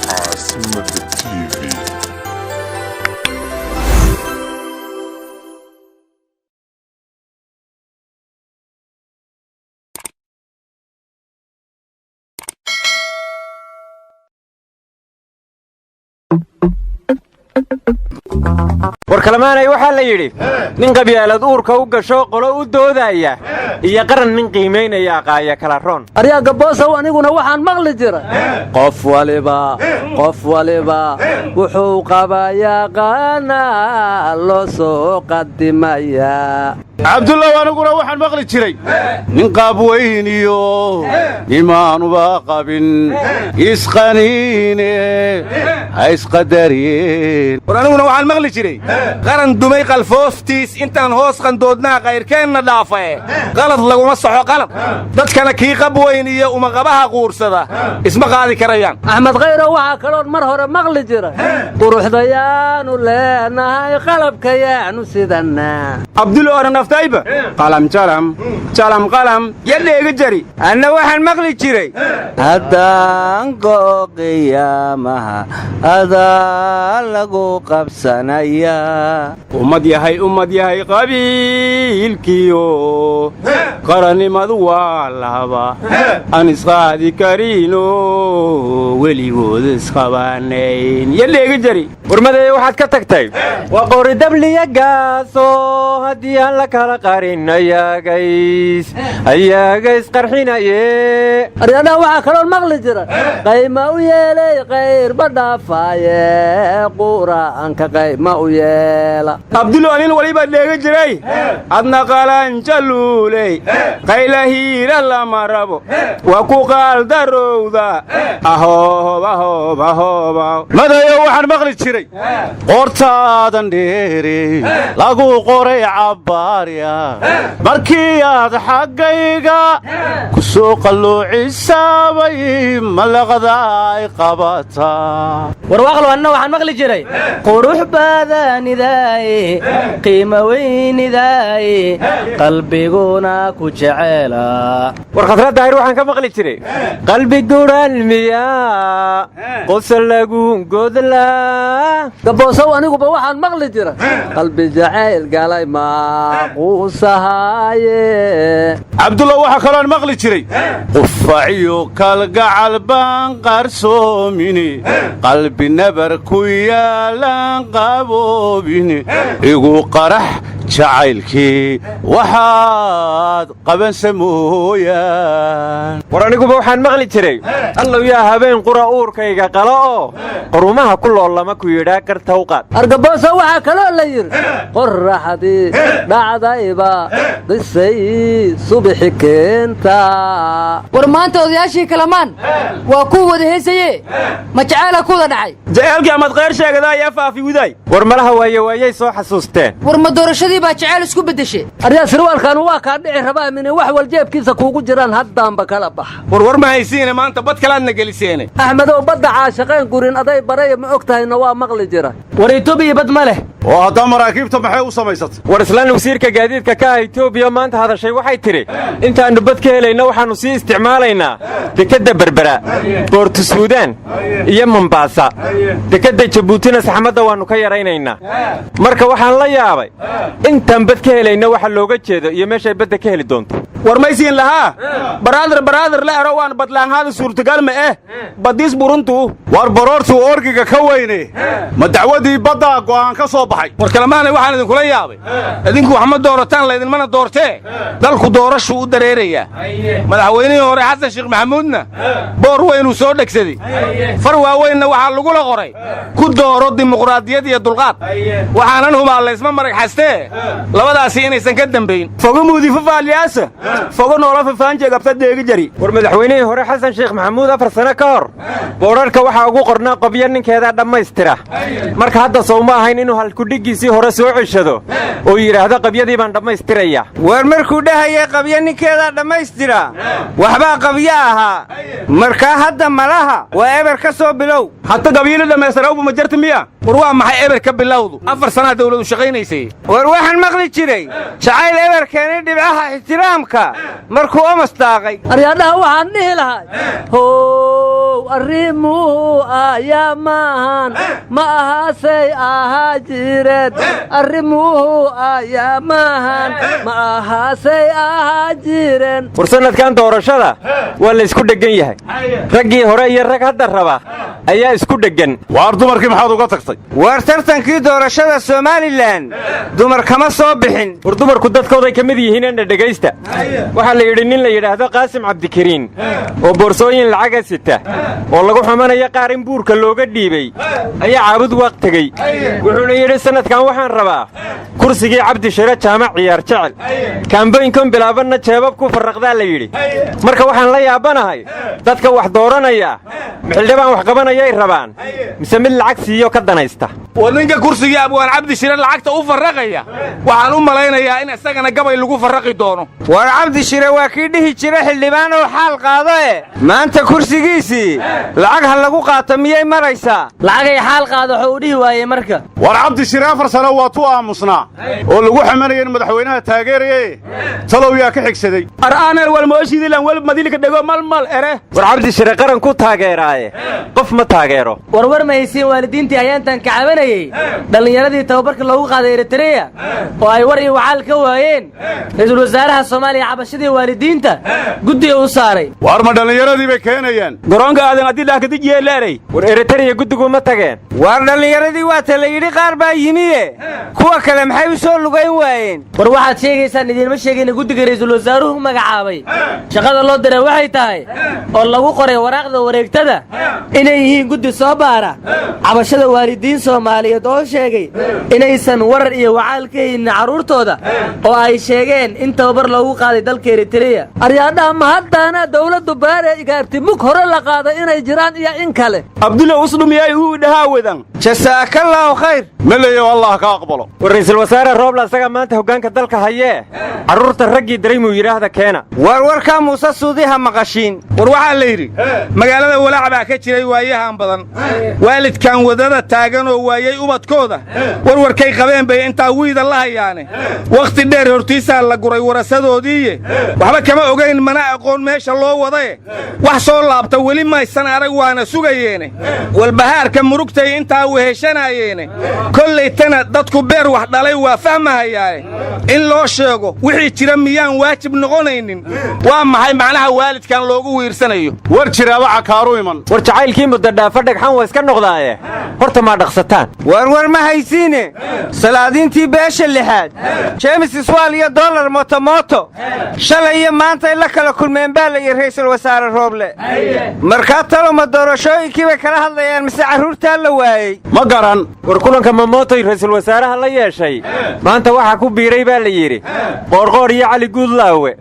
عاصمة التيفي. warkalamaanay waxaa la yidhi nin qabyaalad uurka u gasho qolo u doodaya iyo qaran nin qiimaynaya aqaaya kala roon. aryaa gaboosow aniguna waxaan maqli jiray qof waliba wuxuu qabaa yaqaana loo soo qadimayaa. cabdullaw aniguna waxaan maqli jiray nin qaab weyn iyo nimaanuba qabin isqaniine ha isqadariyeen. war aniguna waxaan maqli jiray qaran dumay qalfooftiis intaan hoos qandoodnaa qayrkeenna dhaafae qalad laguma soxo qalad dadkana kii qab weyn iyo umaqabaha quursada isma qaadi karayaan. axmed khayro waxaa kaloon mar hore maqli jira quruxdayaanu leenahay qalabkayaanu sidannaa. abdulla oran naftayba qalam jalam qalam yadheega jari anna waxaan maqli jiray haddaan go qiyaamaha adaa lagu qabsanayaa. ummad yahay qabiilkiyo qarannimadu waa laba aan isqaadi kariino weligood isqabaanayn yadheega jari. warmadee waxaad ka tagtay waa qori dabliya gaaso haddii aan la kala qarin ayaagays qarxinaye. aryadhaha waxaa kaloon maqli jira qayma u yeelay qayrba dhaafaaye qura'anka qayma u yeela. abdulo anin walibaa dheega jiray adna qalanjaluuley qaylahiira lama rabo waa ku qaaldarowda madayo waxaan maqli jiray qoortaadan dheere lagu qoray cabbaarya markii aad xaggayga ku soo qalluucisaabay malaqda ay qabataa. warwaaqlo anna waxaan maqli jiray qurux badanidaaye qiima weynidaaye qalbiguna ku jeceela. war khadra daahir waxaan ka maqli jiray qalbi gudhan miyaa qosol lagu godlaa. gaboosow aniguba waxaan maqli jira qalbi jacayl galay maaquusahaaye. cabdulla waxaa kaloon maqli jiray qufaciyo kalgacal baan qarsoomine qalbi nabar ku yaalaan qaboobine igu qarax jacaylkii waxaad qabansa mooyaan. war aniguba waxaan maqli jiray allow yaa habeen qura uurkayga qalo oo qurumaha ku loolama ku yidhaa gartawqaad. argabooso waxaa kaloo la yidhi qorraxdii dhacdayba qisay subixi keenta. war maanta odayaashii kalamaan waa kuu wada heesaye ma jacayla kuwada dhacay jaceelkii amad khayr sheegada ayaa faafi widaay. war malaha waayay soo xasuusteen. war ma doorashadii baa jacayl isku beddeshay. aryaa sirwaalkaanu waa kaa dhici rabaa mine wax waljeebkiisa kuugu jiraan haddaanba kala baxa. war ma haysiine maanta bad kalaadna geliseene. axmedow badda caashaqeen gurin aday baraya ma og tahayna waa maqli jira. war itoobiya bad ma leh oo haddaa maraakiibta maxay u samaysatay. war islaan wasiirka gaadiidka ka ah etoobiya maanta hadashay waxay tidhi intaannu bad ka helayna waxaannu sii isticmaalaynaa dekedda berbera boortu suudaan iyo mombaasa dekedda jabuutina saxmadda waannu ka yaraynaynaa. marka waxaan la yaabay intaan bad ka helayna waxa looga jeedo iyo meeshay badda ka heli doonto. war maysiin lahaa baraadar la ero waan badlaanhaada suurtagal ma badiis buruntu. war baroortuu orgiga ka weyne ma dacwadii baddaa go'aan ka soo baxay. war kalamaanay waxaan idinkula yaabay idinku wax ma doorataan laydinmana doortee dalku doorashuu u dareerayaa. madaxweynihii hore xasan sheekh maxamuudna boor weynuu soo dhegsaday far waaweynna waxaa lagula qoray ku dooro dimuqraadiyad iyo dulqaad. waxaanan hubaa laysma marag xastee labadaasi inaysan ka dambayn. fogo muudifafaalyaasa fogo noola fafaanjeegabta deegi jari. war madaxweynihii hore xasan sheekh maxamuud 4 sano ka hor boorarka waxaa ugu qornaa qobyo ninkeedaa dhammaystira. marka hadda sow ma ahayn inuu halkudhiggiisii hore soo ceshado oo yidhaahdo qabyadii baan dhammaystiraya. war markuu dhahaya qabyo ninkeedaa dhammaystira waxbaa qabyo ahaa markaa hadda malaha waa eber ka soo bilow. hadda qabyada dhammaystirawba ma jarta miya. war waa maxay eber ka bilowdu 4 sanaa dawladu shaqaynaysay. war waxaan maqli jiray jacayl eber keenay dhibcaha ixtiraamka markuu omas daaqay. aryaadhaha waxaan dhihi lahay how arrimuhu ayaa maahan ma ahaasay ahaa jireen arrimuhu ayaa maahan ma ahaasay ahaa jireen war sannadkan doorashada waa la isku dheggan yahay raggii hore iyo rag hadda raba ayaa isku dheggan waar dumarkii maxaad uga tagtay war tartankii doorashada somalilan dumar kama soo bixin war dumarku dadkooday ka mid yihiin ena dhegaysta waxaa la yidhi nin la yidhaahdo qaasim cabdikariin oo boorsooyin lacaga sita oo lagu xumanaya qaar in buurka looga dhiibay ayaa caabud waaq tegey wuxuuna yidhi sannadkan waxaan rabaa kursigii cabdi shire jaamac ciyaar jecel kaamboyinkan bilaabanna jeebab ku farraqdaa la yidhi marka waxaan la yaabanahay dadka wax dooranaya mixildhibaan wax qabanayay rabaan mise mid lacag siiyo ka danaysta war ninka kursigii abwaan cabdi shire lacagta u farraqaya waxaan u malaynayaa in isagana gabay lagu farraqi doono war cabdi shire waa kii dhihi jira xildhibaan oo xaal qaado maanta kursigiisii lacag ha lagu qaato miyay maraysaa lacagay xaal qaado wuxuu u dhihi waayey marka war cabdi shire 4 sano waa tu aamusnaa oo lagu xamanaya in madaxweynaha taageeraye talow yaa ka xigsaday ar'aanar wal mooshidilan wal madilka dhego malmal ere war cabdi shire qaran ku taageeraaye qof ma taageero warwar ma haysiin waalidiintii ayaantan ka cabanayey dhallinyaradii tababarka loogu qaaday eritreya oo ay war iyo wacaal ka waayeen ra'iisul wasaaraha soomaaliya cabashadii waalidiinta guddiga u saaray waar ma dhallinyaradii bay keenayaan garoonka aadan adilaa ka dijeelaaray war eritreya guddigu ma tageen war dhallinyaradii waa ta la yidhi qaar baa yimiye kuwa kale maxay u soo lugayn waayeen war waxaad sheegaysaan idiinma sheegayna guddiga ra'iisul wasaaruhu magacaabay shaqada loo diray waxay tahay oo lagu qoray waraaqda wareegtada inay yihiin guddi soo baara cabashada waalidiin soomaaliyeed oo sheegay inaysan warar iyo wacaal ka haynin carruurtooda oo ay sheegeen in tababar loogu qaaday dalka eritreya aryaadhaha ma haddaana dawladdu baaree igaarti mug hore la qaaday inay jiraan iyo in kale abdulla usdhumiyay uu dhahaa wadan jasaakallaahu khayr meleeyow allah ka aqbalo war ra'iisul wasaare roobla asaga maanta hoggaanka dalka hayee carruurta raggii dareymuu yidhaahda keena warwarkaa muuse suudiha maqashiin war waxaa la yidhi magaalada walaac baa ka jiray waayahan badan waalidkan wadada taagan oo waayey ubadkooda warwarkay qabeen bay intaa wiida la hayaane wakhti dheer hortiisaa la guray warasadoodiiye waxba kama ogayn mana aqoon meesha loo wadae wax soo laabta weli maysan arag waana sugayeene walbahaarka murugtay intaa weheshanayeene kollaytana dadku beer wax dhalay waa fahmahayaae in loo sheego wixii jira miyaan waajib noqonaynin waa maxay macnaha waalidkan loogu wiirsanayo war jiraaba cakaaru iman war jacaylkii muddo dhaafa dhagxan waa iska noqdaaye horta maa dhaqsataan war ma haysiine salaadiintii beesha lixaad jeemis iswaal iyo dollar motomoto shalay iyo maantay la kala kulmeen baa la yidhi ra'iisul wasaare rooble markaa taloma doorashooyinkii bay kala hadlayaan mise carruurtaa la waayey ma garan war kulanka mamotoy ra'iisul wasaaraha la yeeshay maanta waxaa ku biiray baa la yidhi qoorqoor iyo cali guudlaawe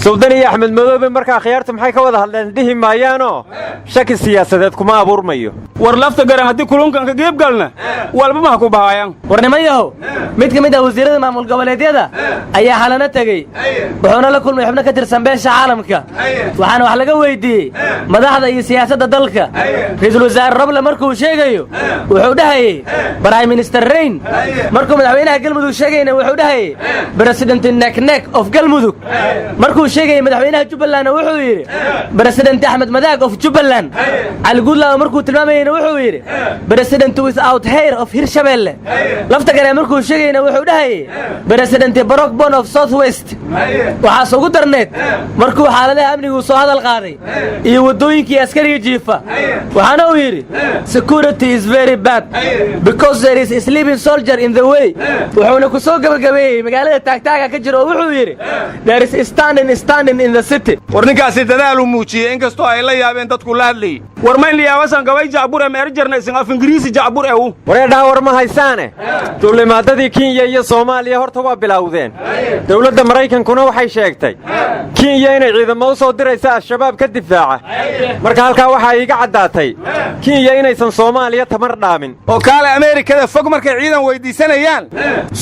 sawdan iyo axmed madoobe markaa khiyaartu maxay ka wada hadleen dhihi maayaanoo shaki siyaasadeed kuma abuurmayo war lafta garan haddii kulunkanka geebgalna walba maha ku bahayaan war nimanyahow mid ka mid ah wasiirada maamul goboleedyada ayaa halana tegey wuxuuna la kulmay xubno ka tirsan beesha caalamka waxaana wax laga weyddiiyey madaxda iyo siyaasadda dalka ra'iisul wasaare roble markuu sheegayo wuxuu dhahayey prime minister rain markuu madaxweynaha galmudug sheegayna wuxuu dhahayey president neknek of galmudug markuu sheegayey madaxweynaha jubbalandna wuxuu yidhi president axmed madaag of jubbaland cali guudlaawe markuu tilmaamayeyna wuxuu yidhi president without hair of hirshabelle lafta gare markuu sheegayna wuxuu dhahayey president barok bon of south west waxaas ugu darneed markuu xaaladaha amniguu soo hadal qaaday iyo waddooyinkii askariga jiifa waxaana uu yidhi security is very bad because there is a sleeping soldier in the way wuxuuna ku soo gabagabeeyey magaalada taagtaaga ka jira oo wuxuu yidhi there is standing in the city war ninkaasi dadaaluu muujiyey inkastoo ay la yaabeen dadku la hadlayey war mayn liyaabasan gabay jacbure meer jarnaysan af ingiriisi jacbur ew wareedhaha war ma haysaane duulimaadadii kenya iyo soomaaliya horta waa bilowdeen dawladda maraykankuna waxay sheegtay kenya inay ciidamo u soo diraysa al-shabaab ka difaaca marka halkaa waxaa iiga caddaatay kenya inaysan soomaaliya tamar dhaamin oo kaale ameerikada fog markay ciidan weydiisanayaan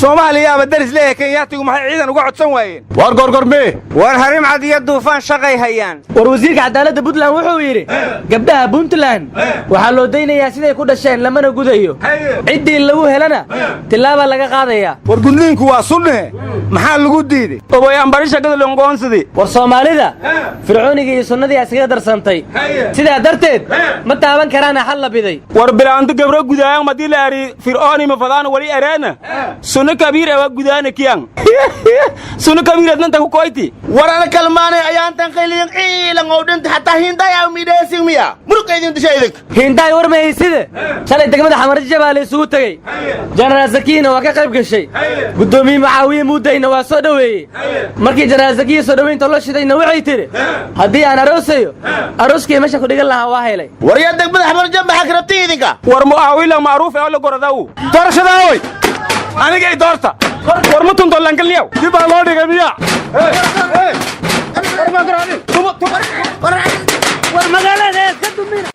soomaaliyaaba daris leeyahay kenyaatigu maxay ciidan uga codsan waayeen war gorgormee war harimcad iyo duufaan shaqay hayaan war wasiirka cadaaladda puntland wuxuu yidhi gabdhaha puntland waxaa loo daynayaa siday ku dhasheen lamana gudayo ciddii lagu helana tillaabaa laga qaadayaa war gudniinku waa sunne maxaa lagu diiday oboyaan bari shaqada longoonsidii war soomaalida fircoonigii iyo sunnadii iskaga darsantay sidaa darteed ma taaban karaana xal la biday war bilaanto gabro gudaayaan madii la ari fircooni ma fadaan wali areena sunno kabiir ewa gudaana kiyang sunno kabiir adnanta ku koyti war ana kalmaanay ayaantan qayliyan ciilan oo dhinta xataa hindaaya midheesing miya muruqaydin disha idinka hindaay war ma hayside shalay degmada xamarji jabaale isugu tegey jenaraal zakiina waa ka qayb gashay guddoomiye mucaawiye muudayna waa soo dhoweeyey markii jenaraal zakiya soo dhoweynta loo shidayna waxay tidhi haddii aan aroosayo arooskii meesha ku dhigan lahaa waa helay war yaa degmada xamarji maxaa karabtay idinka war mucaawila macruuf ee la goradaw doorashadaaway aniga ay doorta war ma tunto langalniyow dib baa loo dhigay miya war magaalada ka dumina